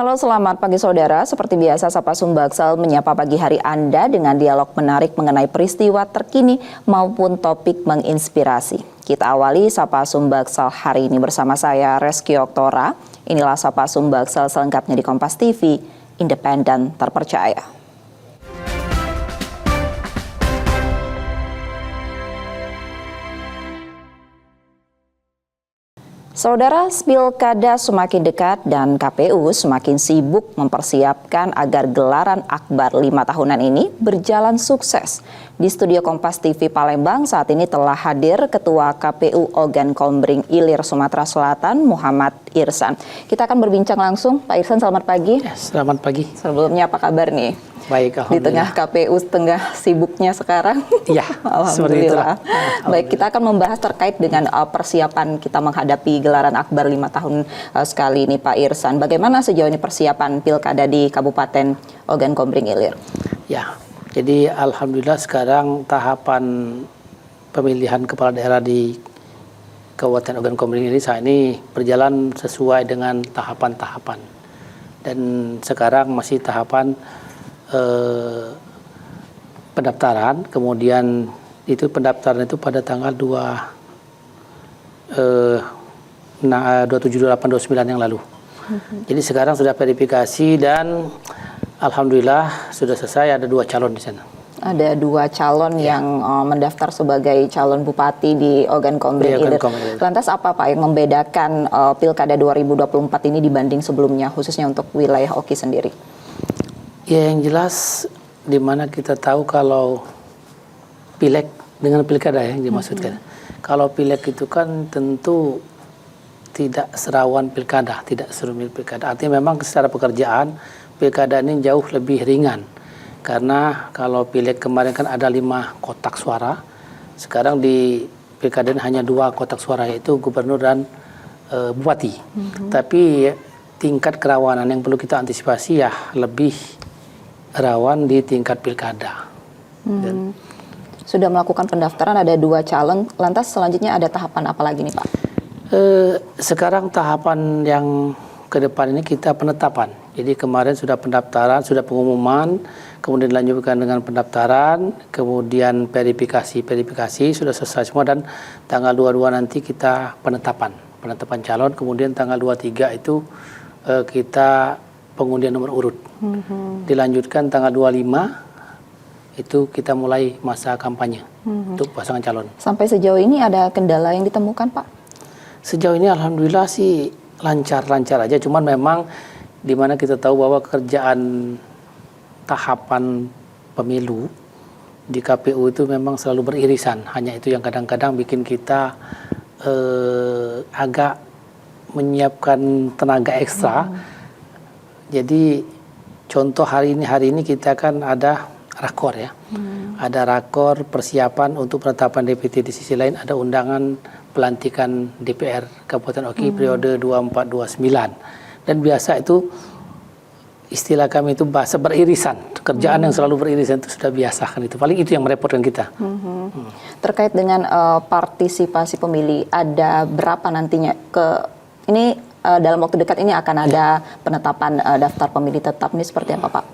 Halo, selamat pagi saudara. Seperti biasa, Sapa Sumbaksel menyapa pagi hari Anda dengan dialog menarik mengenai peristiwa terkini maupun topik menginspirasi. Kita awali Sapa Sumbaksel hari ini bersama saya, Reski Oktora. Inilah Sapa Sumbaksel selengkapnya di Kompas TV, independen terpercaya. Saudara, pilkada semakin dekat dan KPU semakin sibuk mempersiapkan agar gelaran Akbar 5 tahunan ini berjalan sukses. Di studio Kompas TV Palembang saat ini telah hadir Ketua KPU Ogan Kombring Ilir Sumatera Selatan, Muhammad Irsan. Kita akan berbincang langsung. Pak Irsan, selamat pagi. Ya, selamat pagi. Sebelumnya apa kabar nih? Baik, di tengah KPU tengah sibuknya sekarang. Iya, Alhamdulillah. Baik, kita akan membahas terkait dengan persiapan kita menghadapi gelaran Akbar 5 tahun sekali ini, Pak Irsan. Bagaimana sejauh ini persiapan pilkada di Kabupaten Ogan Kombring Ilir? Ya, jadi alhamdulillah sekarang tahapan pemilihan kepala daerah di Kabupaten Ogan Kombring Ilir saat ini berjalan sesuai dengan tahapan-tahapan. Dan sekarang masih tahapan pendaftaran, kemudian itu pendaftaran itu pada tanggal 27, 28, 29 yang lalu. Jadi sekarang sudah verifikasi dan alhamdulillah sudah selesai, ada 2 calon di sana. Ada 2 calon yang mendaftar sebagai calon bupati di Ogan Kombring Ilir. Lantas apa Pak yang membedakan pilkada 2024 ini dibanding sebelumnya, khususnya untuk wilayah Oki sendiri? Ya, yang jelas dimana kita tahu kalau pileg dengan pilkada yang dimaksudkan. Kalau pileg itu kan tentu tidak serawan pilkada, tidak serumit pilkada. Artinya memang secara pekerjaan pilkada ini jauh lebih ringan. Karena kalau pileg kemarin kan ada 5 kotak suara, sekarang di pilkada ini hanya 2 kotak suara, yaitu gubernur dan bupati. Tapi tingkat kerawanan yang perlu kita antisipasi ya lebih rawan di tingkat pilkada. Sudah melakukan pendaftaran, ada 2 calon. Lantas selanjutnya ada tahapan apa lagi nih Pak? Sekarang tahapan yang ke depan ini kita penetapan. Jadi kemarin sudah pendaftaran, sudah pengumuman, kemudian dilanjutkan dengan pendaftaran, kemudian verifikasi sudah selesai semua, dan tanggal 22 nanti kita penetapan calon, kemudian tanggal 23 itu kita pengundian nomor urut. Dilanjutkan tanggal 25 itu kita mulai masa kampanye untuk pasangan calon. Sampai sejauh ini ada kendala yang ditemukan Pak? Sejauh ini alhamdulillah sih lancar-lancar aja, cuman memang di mana kita tahu bahwa kerjaan tahapan pemilu di KPU itu memang selalu beririsan. Hanya itu yang kadang-kadang bikin kita agak menyiapkan tenaga ekstra. Jadi contoh hari ini kita kan ada rakor ya. Ada rakor persiapan untuk penetapan DPT, di sisi lain ada undangan pelantikan DPR Kabupaten Oki periode 24-29. Dan biasa itu istilah kami itu bahasa beririsan. Kerjaan yang selalu beririsan itu sudah biasa kan itu. Paling itu yang merepotkan kita. Terkait dengan partisipasi pemilih, ada berapa nantinya ini dalam waktu dekat ini akan ada penetapan daftar pemilih tetap, ini seperti apa Pak?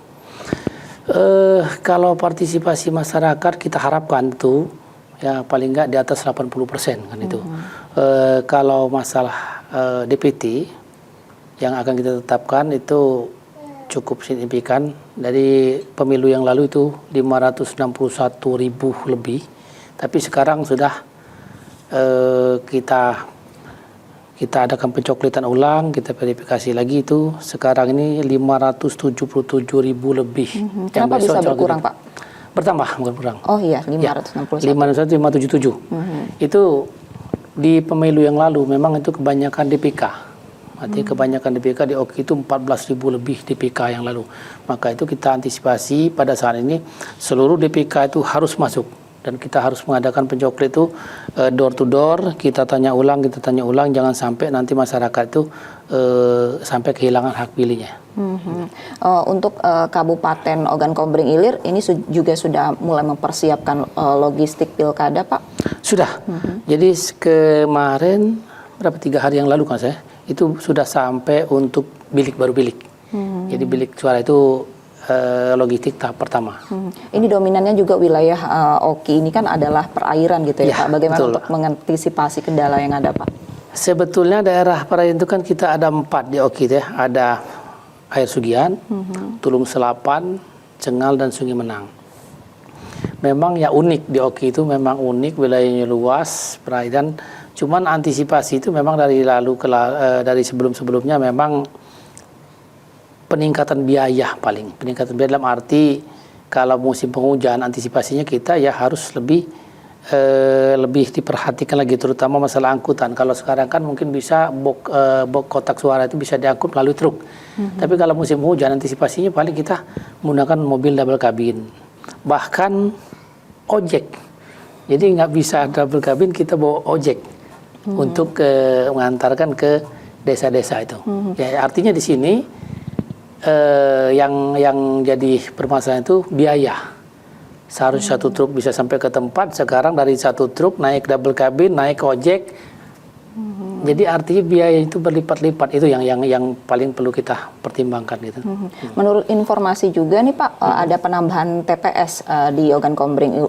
Kalau partisipasi masyarakat kita harapkan tuh ya paling nggak di atas 80% kan itu. Kalau masalah DPT yang akan kita tetapkan itu cukup signifikan. Dari pemilu yang lalu itu 561.000 lebih, tapi sekarang sudah kita adakan pencoklitan ulang, kita verifikasi lagi itu. Sekarang ini 577.000 lebih. Kenapa bisa berkurang Pak? Bertambah, bukan kurang. Oh iya, 561. 577. Itu di pemilu yang lalu memang itu kebanyakan DPK. Artinya kebanyakan DPK di Oki itu 14.000 lebih DPK yang lalu. Maka itu kita antisipasi pada saat ini seluruh DPK itu harus masuk. Dan kita harus mengadakan pencoklit itu door to door, kita tanya ulang, jangan sampai nanti masyarakat itu sampai kehilangan hak pilihnya. Untuk Kabupaten Ogan Kombring Ilir ini juga sudah mulai mempersiapkan logistik pilkada Pak? Sudah. Jadi kemarin berapa 3 hari yang lalu kan saya itu sudah sampai untuk bilik baru bilik. Jadi bilik suara itu logistik tahap pertama. Ini dominannya juga wilayah Oki ini kan adalah perairan gitu ya, Ya, Pak. Bagaimana betul. untuk mengantisipasi kendala yang ada, Pak? Sebetulnya daerah perairan itu kan kita ada 4 di Oki ya. Ada Air Sugian, Tulung Selapan, Cengal, dan Sungai Menang. Memang ya unik di Oki itu, memang unik, wilayahnya luas, perairan. Cuman antisipasi itu memang dari dari sebelum-sebelumnya memang peningkatan biaya peningkatan biaya dalam arti kalau musim penghujan antisipasinya kita ya harus lebih diperhatikan lagi, terutama masalah angkutan. Kalau sekarang kan mungkin bisa box kotak suara itu bisa diangkut melalui truk. Tapi kalau musim hujan antisipasinya paling kita menggunakan mobil double cabin, bahkan ojek. Jadi nggak bisa double cabin, kita bawa ojek untuk mengantarkan ke desa-desa itu. Ya, artinya di sini yang jadi permasalahan itu biaya. Seharusnya satu truk bisa sampai ke tempat, sekarang dari satu truk naik double cabin, naik ojek. Jadi artinya biaya itu berlipat-lipat, itu yang paling perlu kita pertimbangkan gitu. Menurut informasi juga nih Pak, ada penambahan TPS di Ogan Kombring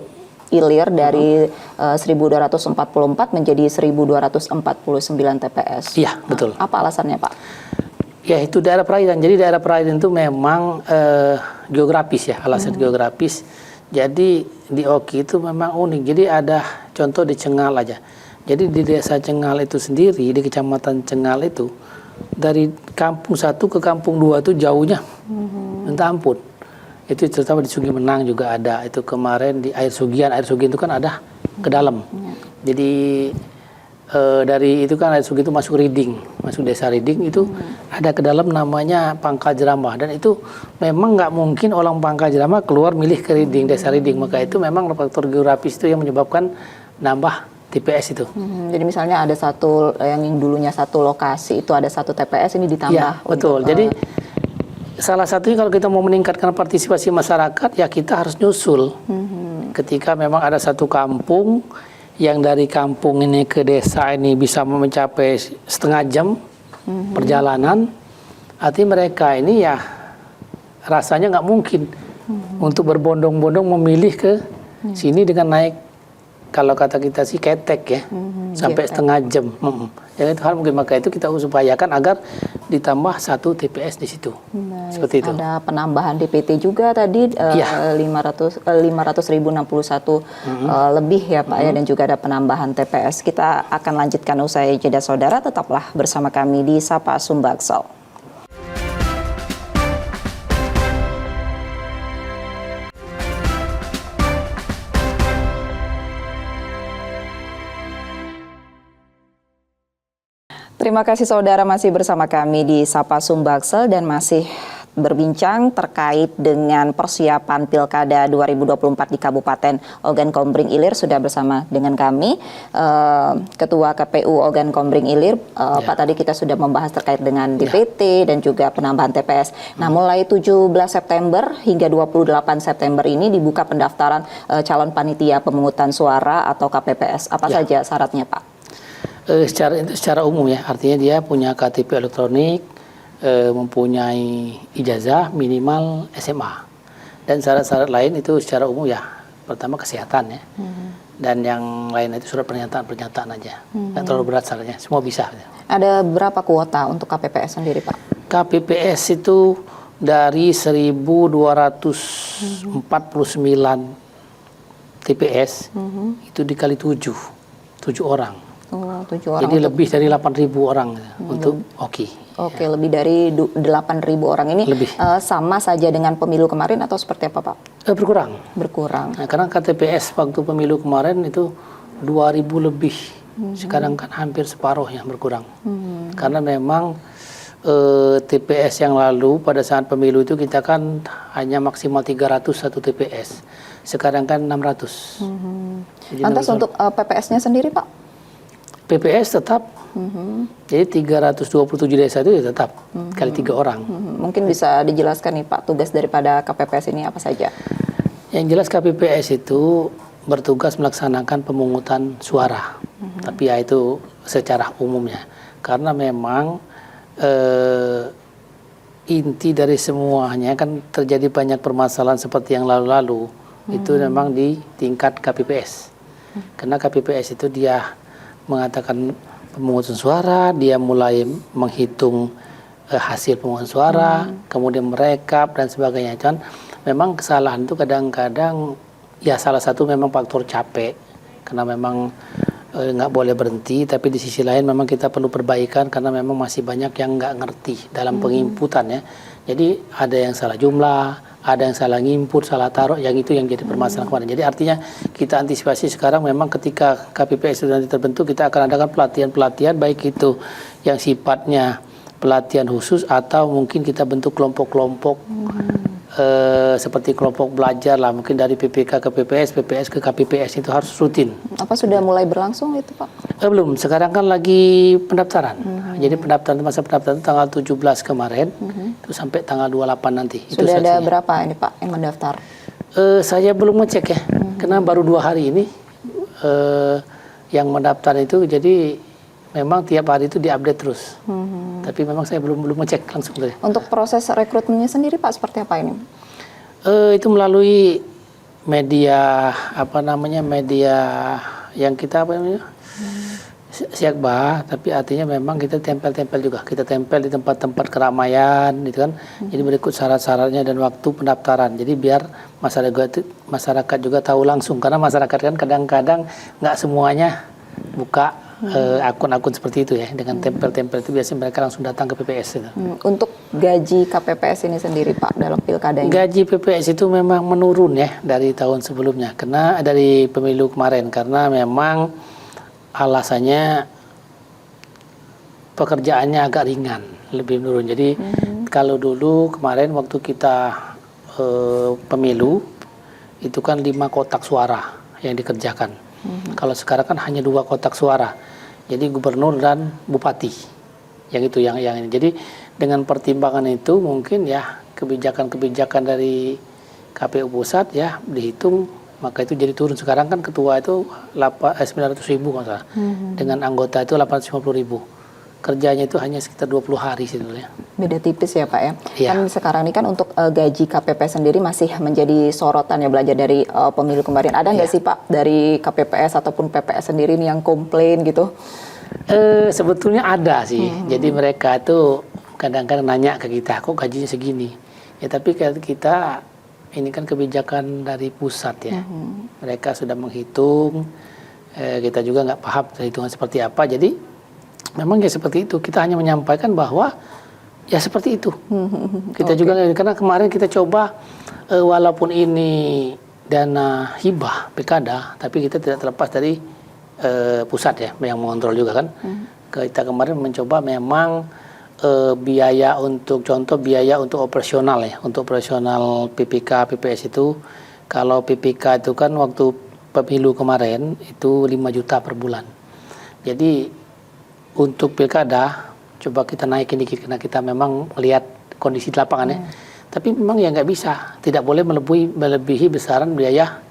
Ilir dari 1.244 menjadi 1.249 TPS. Iya, betul. Apa alasannya Pak? Ya, itu daerah perairan. Jadi daerah perairan itu memang geografis ya, alasan geografis. Jadi di Oki itu memang unik. Jadi ada contoh di Cengal aja. Jadi di desa Cengal itu sendiri, di kecamatan Cengal itu, dari kampung 1 ke kampung 2 itu jauhnya, minta ampun. Itu terutama di Sungai Menang juga ada. Itu kemarin di Air Sugian itu kan ada ke dalam. Jadi dari itu kan Air Sugian itu masuk Riding, masuk desa Riding itu ada ke dalam namanya Pangkal Jeramah, dan itu memang nggak mungkin orang Pangkal Jeramah keluar milih ke Riding, desa Riding. Maka itu memang faktor geografis itu yang menyebabkan nambah TPS itu. Jadi misalnya ada satu yang dulunya satu lokasi itu ada satu TPS, ini ditambah. Ya, betul. Jadi salah satunya kalau kita mau meningkatkan partisipasi masyarakat ya kita harus nyusul. Ketika memang ada satu kampung yang dari kampung ini ke desa ini bisa mencapai setengah jam perjalanan, artinya mereka ini ya rasanya nggak mungkin untuk berbondong-bondong memilih ke sini dengan naik, kalau kata kita sih ketek ya, sampai setengah jam. Jadi itu hal mungkin, maka itu kita upayakan agar ditambah satu TPS di situ. Seperti itu. Ada penambahan DPT juga tadi 500.061 lebih ya Pak ya, dan juga ada penambahan TPS. Kita akan lanjutkan usai jeda saudara, tetaplah bersama kami di Sapa Sumbaksel. Terima kasih saudara masih bersama kami di Sapa Sumbaksel dan masih berbincang terkait dengan persiapan Pilkada 2024 di Kabupaten Ogan Kombring Ilir. Sudah bersama dengan kami Ketua KPU Ogan Kombring Ilir, Pak, tadi kita sudah membahas terkait dengan DPT dan juga penambahan TPS. Nah, mulai 17 September hingga 28 September ini dibuka pendaftaran calon panitia pemungutan suara atau KPPS. Apa saja syaratnya, Pak? Secara umum ya, artinya dia punya KTP elektronik, mempunyai ijazah minimal SMA, dan syarat-syarat lain itu secara umum ya, pertama kesehatan ya, dan yang lain itu surat pernyataan aja, nggak terlalu berat syaratnya, semua bisa. Ada berapa kuota untuk KPPS sendiri Pak? KPPS itu dari 1.249 TPS itu dikali 7 orang. Oh, 7 orang. Jadi lebih dari 8.000 orang untuk Oki. Oke, lebih dari 8.000 orang ini sama saja dengan pemilu kemarin atau seperti apa Pak? Berkurang. Berkurang. Nah, karena KTPS waktu pemilu kemarin itu 2.000 lebih. Sekarang kan hampir separuhnya berkurang. Karena memang TPS yang lalu pada saat pemilu itu kita kan hanya maksimal 300 satu TPS. Sekarang kan 600. Lantas untuk PPS-nya sendiri Pak? PPS tetap, jadi 327 desa itu ya tetap, kali 3 orang. Mungkin bisa dijelaskan nih Pak, tugas daripada KPPS ini apa saja? Yang jelas KPPS itu bertugas melaksanakan pemungutan suara, tapi ya itu secara umumnya. Karena memang inti dari semuanya kan terjadi banyak permasalahan seperti yang lalu-lalu itu memang di tingkat KPPS. Karena KPPS itu dia mengatakan pemungutan suara, dia mulai menghitung hasil pemungutan suara, kemudian merekap dan sebagainya. Cuman memang kesalahan itu kadang-kadang ya salah satu memang faktor capek karena memang nggak boleh berhenti, tapi di sisi lain memang kita perlu perbaikan karena memang masih banyak yang nggak ngerti dalam penginputan ya. Jadi ada yang salah jumlah, ada yang salah nginput, salah taruh, yang itu yang jadi permasalahan kemarin. Jadi artinya kita antisipasi sekarang memang ketika KPPS sudah nanti terbentuk, kita akan adakan pelatihan-pelatihan baik itu yang sifatnya pelatihan khusus atau mungkin kita bentuk kelompok-kelompok seperti kelompok belajar lah, mungkin dari PPK ke PPS, PPS ke KPPS, itu harus rutin. Apa sudah mulai berlangsung itu Pak? Belum, sekarang kan lagi pendaftaran. Jadi pendaftaran, masa pendaftaran tanggal 17 kemarin, itu sampai tanggal 28 nanti. Sudah itu ada berapa ini Pak yang mendaftar? Saya belum ngecek ya, karena baru 2 hari ini yang mendaftar itu, jadi memang tiap hari itu diupdate terus. Tapi memang saya belum ngecek langsung. Untuk proses rekrutmennya sendiri Pak seperti apa ini? Itu melalui media media yang kita siakbah, tapi artinya memang kita tempel-tempel juga. Kita tempel di tempat-tempat keramaian gitu kan. Jadi berikut syarat-syaratnya dan waktu pendaftaran. Jadi biar masyarakat juga tahu langsung, karena masyarakat kan kadang-kadang nggak semuanya buka akun-akun seperti itu ya, dengan tempel-tempel itu biasanya mereka langsung datang ke PPS itu. Untuk gaji KPPS ini sendiri Pak dalam pilkada ini? Gaji PPS itu memang menurun ya dari tahun sebelumnya, karena dari pemilu kemarin, karena memang alasannya pekerjaannya agak ringan, lebih menurun. Jadi kalau dulu kemarin waktu kita pemilu itu kan 5 kotak suara yang dikerjakan. Kalau sekarang kan hanya 2 kotak suara. Jadi gubernur dan bupati. Yang itu yang ini. Jadi dengan pertimbangan itu mungkin ya kebijakan-kebijakan dari KPU pusat ya dihitung, maka itu jadi turun. Sekarang kan ketua itu 900.000 masalah. Dengan anggota itu 850.000. Kerjanya itu hanya sekitar 20 hari sebetulnya. Beda tipis ya Pak ya. Iya. Kan sekarang ini kan untuk gaji KPPS sendiri masih menjadi sorotan ya, belajar dari pemilu kemarin. Ada nggak sih Pak dari KPPS ataupun PPS sendiri nih yang komplain gitu? Sebetulnya ada sih. Jadi mereka itu kadang-kadang nanya ke kita, kok gajinya segini? Ya tapi kita ini kan kebijakan dari pusat ya. Mereka sudah menghitung, kita juga nggak paham perhitungan seperti apa. Jadi memang ya seperti itu, kita hanya menyampaikan bahwa ya seperti itu. Kita juga, karena kemarin kita coba walaupun ini dana hibah pilkada, tapi kita tidak terlepas dari pusat ya yang mengontrol juga kan. Kita kemarin mencoba memang biaya untuk, contoh biaya untuk operasional ya, untuk operasional PPK, PPS itu, kalau PPK itu kan waktu pemilu kemarin itu 5 juta per bulan. Jadi untuk pilkada coba kita naikin dikit karena kita memang melihat kondisi di lapangan ya. Tapi memang ya nggak bisa, tidak boleh melebihi besaran biaya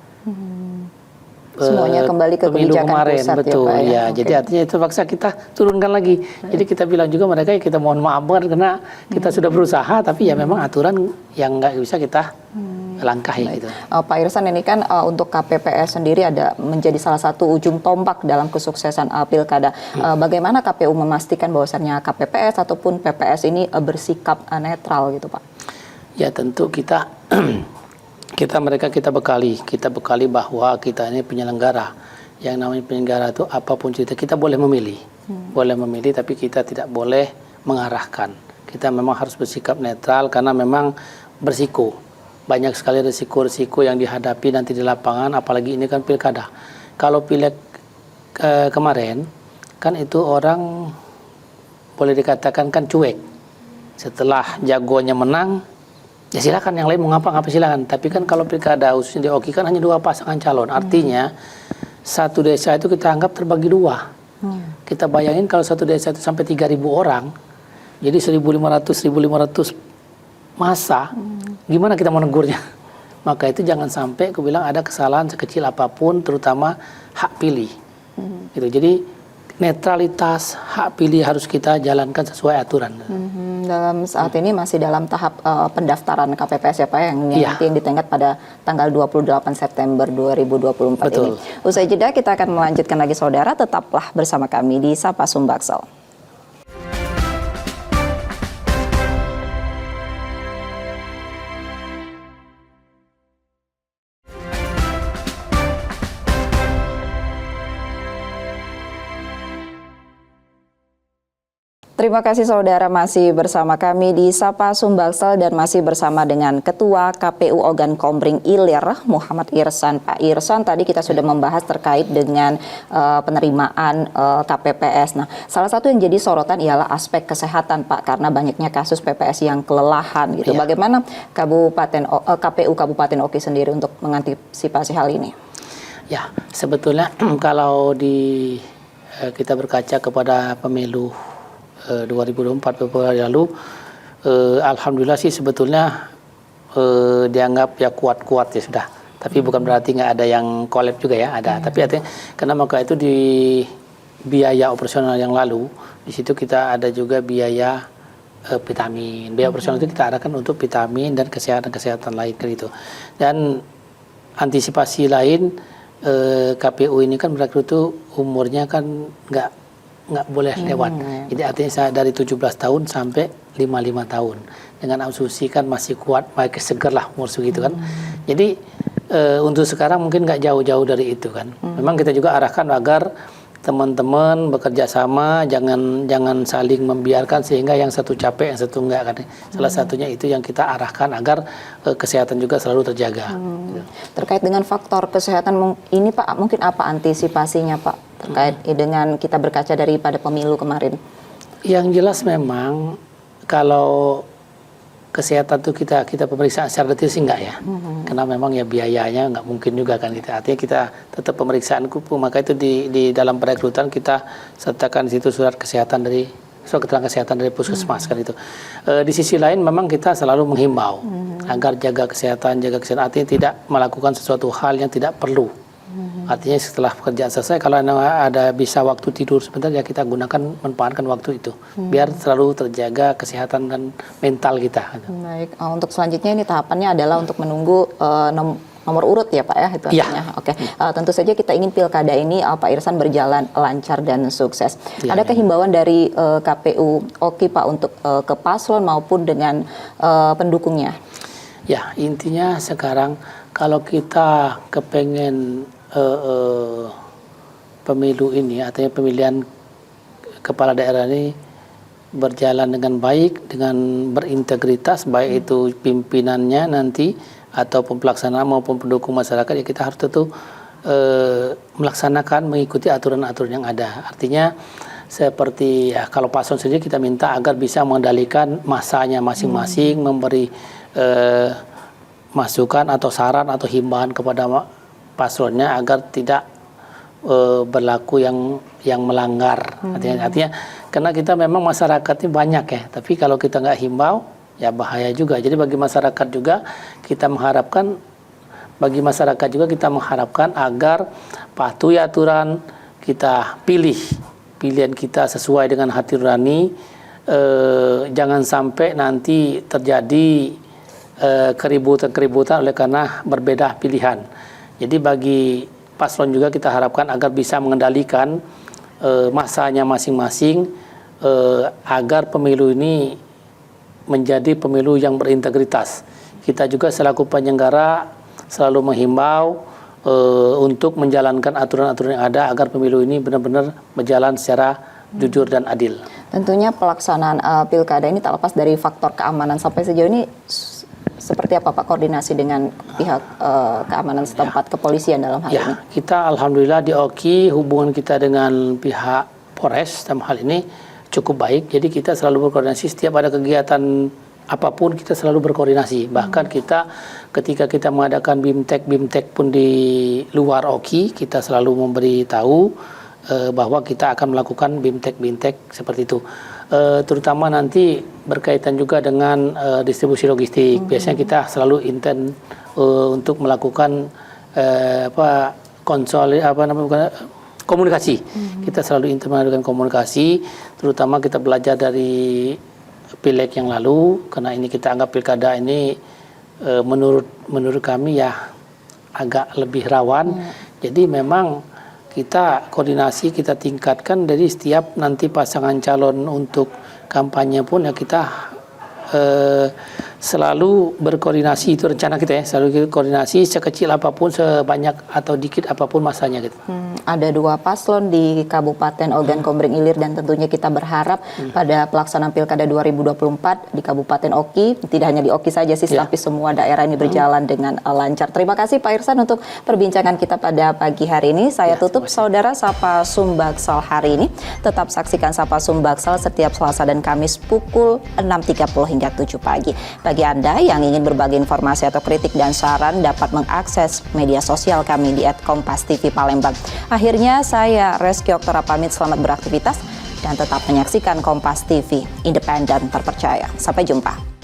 semuanya kembali ke pemilu kebijakan kemarin, pusat betul ya Pak ya. ya. Jadi artinya itu paksa kita turunkan lagi. Jadi kita bilang juga mereka ya kita mohon maaf banget karena kita sudah berusaha, tapi ya memang aturan yang nggak bisa kita langkahi gitu. Pak Irsan, ini kan untuk KPPS sendiri ada menjadi salah satu ujung tombak dalam kesuksesan pilkada. Bagaimana KPU memastikan bahwasannya KPPS ataupun PPS ini bersikap netral gitu Pak? Ya tentu kita bekali bahwa kita ini penyelenggara. Yang namanya penyelenggara itu apapun cerita kita boleh memilih. Boleh memilih, tapi kita tidak boleh mengarahkan. Kita memang harus bersikap netral karena memang berisiko. Banyak sekali risiko-risiko yang dihadapi nanti di lapangan, apalagi ini kan pilkada. Kalau pileg kemarin, kan itu orang boleh dikatakan kan cuek. Setelah jagonya menang, ya silakan yang lain mau ngapa-ngapa silakan. Tapi kan kalau pilkada khususnya di Oki kan hanya 2 pasangan calon. Artinya satu desa itu kita anggap terbagi 2. Kita bayangin kalau satu desa itu sampai 3.000 orang, jadi 1.500 masa, gimana kita mau negurnya? Maka itu jangan sampai aku bilang ada kesalahan sekecil apapun, terutama hak pilih. Gitu. Jadi netralitas hak pilih harus kita jalankan sesuai aturan. Dalam saat ini masih dalam tahap pendaftaran KPPS ya Pak, yang Iya. nanti yang ditenggat pada tanggal 28 September 2024 Betul. ini. Usai jeda kita akan melanjutkan lagi saudara, tetaplah bersama kami di Sapa Sumbaksel. Terima kasih saudara, masih bersama kami di Sapa Sumbaksel dan masih bersama dengan Ketua KPU Ogan Kombring Ilir, Muhammad Irsan. Pak Irsan, tadi kita sudah membahas terkait dengan penerimaan KPPS. Nah, salah satu yang jadi sorotan ialah aspek kesehatan Pak, karena banyaknya kasus PPS yang kelelahan gitu. Ya. Bagaimana KPU Kabupaten Oki sendiri untuk mengantisipasi hal ini? Ya, sebetulnya kalau kita berkaca kepada pemilu 2024 Februari lalu, alhamdulillah sih sebetulnya dianggap ya kuat-kuat ya sudah. Tapi bukan berarti nggak ada yang collab juga ya, ada. Tapi artinya karena maka itu di biaya operasional yang lalu, di situ kita ada juga biaya vitamin. Biaya operasional itu kita arahkan untuk vitamin dan kesehatan lain gitu. Dan antisipasi lain, KPU ini kan berarti itu umurnya kan nggak boleh lewat. Jadi artinya saya dari 17 tahun sampai 55 tahun. Dengan asumsi kan masih kuat, masih seger lah umur segitu kan. Jadi untuk sekarang mungkin nggak jauh-jauh dari itu kan. Memang kita juga arahkan agar teman-teman bekerja sama, jangan saling membiarkan sehingga yang satu capek, yang satu enggak kan. Salah satunya itu yang kita arahkan agar kesehatan juga selalu terjaga. Terkait dengan faktor kesehatan ini Pak, mungkin apa antisipasinya Pak terkait dengan kita berkaca daripada pemilu kemarin? Yang jelas memang kalau kesehatan itu kita pemeriksaan secara detail sih enggak ya, karena memang ya biayanya nggak mungkin juga kan kita. Artinya kita tetap pemeriksaan kupu, maka itu di dalam perekrutan kita sertakan di situ surat keterangan kesehatan dari puskesmas kan itu. Di sisi lain memang kita selalu menghimbau agar jaga kesehatan. Artinya tidak melakukan sesuatu hal yang tidak perlu. Artinya setelah pekerjaan selesai, kalau ada bisa waktu tidur sebentar ya kita gunakan, manfaatkan waktu itu biar selalu terjaga kesehatan dan mental kita. Baik, untuk selanjutnya ini tahapannya adalah untuk menunggu nomor urut ya Pak ya, itu artinya. Oke. Tentu saja kita ingin pilkada ini Pak Irsan berjalan lancar dan sukses. Adakah himbauan dari KPU Oki Pak untuk ke paslon maupun dengan pendukungnya? Ya, intinya sekarang kalau kita kepengen pemilu ini, artinya pemilihan kepala daerah ini berjalan dengan baik, dengan berintegritas, baik itu pimpinannya nanti ataupun pelaksanaan maupun pendukung masyarakat, ya kita harus tentu melaksanakan, mengikuti aturan-aturan yang ada. Artinya seperti ya, kalau paslon sendiri kita minta agar bisa mengendalikan masanya masing-masing, memberi masukan atau saran atau himbauan kepada paslonnya agar tidak berlaku yang melanggar. Artinya karena kita memang masyarakatnya banyak ya, tapi kalau kita nggak himbau ya bahaya juga. Jadi bagi masyarakat juga kita mengharapkan agar patuhi aturan, kita pilihan kita sesuai dengan hati nurani. Jangan sampai nanti terjadi keributan oleh karena berbeda pilihan. Jadi bagi paslon juga kita harapkan agar bisa mengendalikan masanya masing-masing agar pemilu ini menjadi pemilu yang berintegritas. Kita juga selaku penyelenggara selalu menghimbau untuk menjalankan aturan-aturan yang ada agar pemilu ini benar-benar berjalan secara jujur dan adil. Tentunya pelaksanaan pilkada ini tak lepas dari faktor keamanan. Sampai sejauh ini seperti apa Pak koordinasi dengan pihak keamanan setempat, kepolisian dalam hal ini? Kita alhamdulillah di Oki hubungan kita dengan pihak Polres dalam hal ini cukup baik. Jadi kita selalu berkoordinasi, setiap ada kegiatan apapun kita selalu berkoordinasi. Bahkan kita ketika kita mengadakan BIMTEK pun di luar Oki, kita selalu memberitahu bahwa kita akan melakukan BIMTEK seperti itu. Terutama nanti berkaitan juga dengan distribusi logistik. Biasanya kita selalu intent untuk melakukan komunikasi. Kita selalu melakukan komunikasi, terutama kita belajar dari pileg yang lalu, karena ini kita anggap pilkada ini menurut kami ya agak lebih rawan. Jadi memang kita koordinasi, kita tingkatkan dari setiap nanti pasangan calon untuk kampanye pun ya kita selalu berkoordinasi, itu rencana kita ya, selalu koordinasi sekecil apapun, sebanyak atau dikit apapun masanya gitu. Ada 2 paslon di Kabupaten Ogan Komering Ilir dan tentunya kita berharap pada pelaksanaan Pilkada 2024 di Kabupaten Oki, tidak hanya di Oki saja sih, tapi semua daerah ini berjalan dengan lancar. Terima kasih Pak Irsan untuk perbincangan kita pada pagi hari ini. Saya tutup saudara Sapa Sumbaksal hari ini. Tetap saksikan Sapa Sumbaksal setiap Selasa dan Kamis pukul 6.30 hingga 7 pagi. Bagi Anda yang ingin berbagi informasi atau kritik dan saran dapat mengakses media sosial kami di @kompas.tv Palembang. Akhirnya saya Reski Oktora pamit, selamat beraktivitas dan tetap menyaksikan Kompas TV, independen terpercaya. Sampai jumpa.